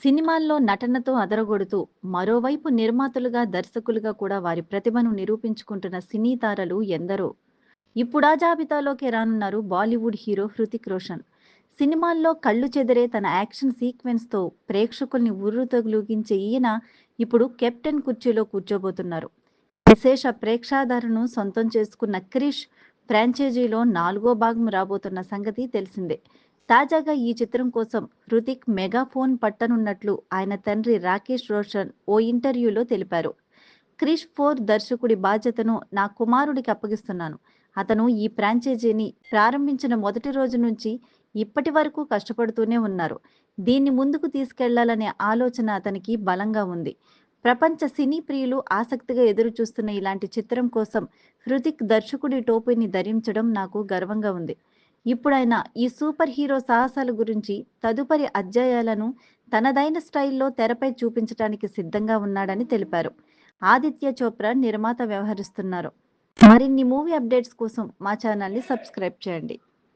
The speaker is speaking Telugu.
సినిమాల్లో నటనతో అదరగొడుతూ, మరోవైపు నిర్మాతలుగా, దర్శకులుగా కూడా వారి ప్రతిభను నిరూపించుకుంటున్న సినీ తారలు ఎందరో. ఇప్పుడా జాబితాలోకి రానున్నారు బాలీవుడ్ హీరో హృతిక్ రోషన్. సినిమాల్లో కళ్ళు చెదిరే తన యాక్షన్ సీక్వెన్స్‌తో ప్రేక్షకుల్ని ఉర్రూతలూగించే ఈయన ఇప్పుడు కెప్టెన్ కుర్చీలో కూర్చోబోతున్నారు. విశేష ప్రేక్షాదరణను సొంతం చేసుకున్న 'క్రిష్' ఫ్రాంచైజీలో 4గో భాగం రాబోతున్న సంగతి తెలిసిందే. తాజాగా ఈ చిత్రం కోసం హృతిక్ మెగాఫోన్ పట్టనున్నట్లు ఆయన తండ్రి రాకేష్ రోషన్ ఓ ఇంటర్వ్యూలో తెలిపారు. 'క్రిష్ 4' దర్శకుడి బాధ్యతను నా కుమారుడికి అప్పగిస్తున్నాను. అతను ఈ ఫ్రాంచైజీని ప్రారంభించిన మొదటి రోజు నుంచి ఇప్పటి వరకు కష్టపడుతూనే ఉన్నారు. దీన్ని ముందుకు తీసుకెళ్లాలనే ఆలోచన అతనికి బలంగా ఉంది. ప్రపంచ సినీ ప్రియులు ఆసక్తిగా ఎదురుచూస్తున్న ఇలాంటి చిత్రం కోసం హృతిక్ దర్శకుడి టోపీని ధరించడం నాకు గర్వంగా ఉంది. ఇప్పుడాయన ఈ సూపర్ హీరో సాహసాల గురించి, తదుపరి అధ్యాయాలను తనదైన స్టైల్‌లో తెరపై చూపించటానికి సిద్ధంగా ఉన్నాడని తెలిపారు. ఆదిత్య చోప్రా నిర్మాత వ్యవహరిస్తున్నారు. మరిన్ని మూవీ అప్డేట్స్ కోసం మా ఛానల్‌ని సబ్స్క్రైబ్ చేయండి.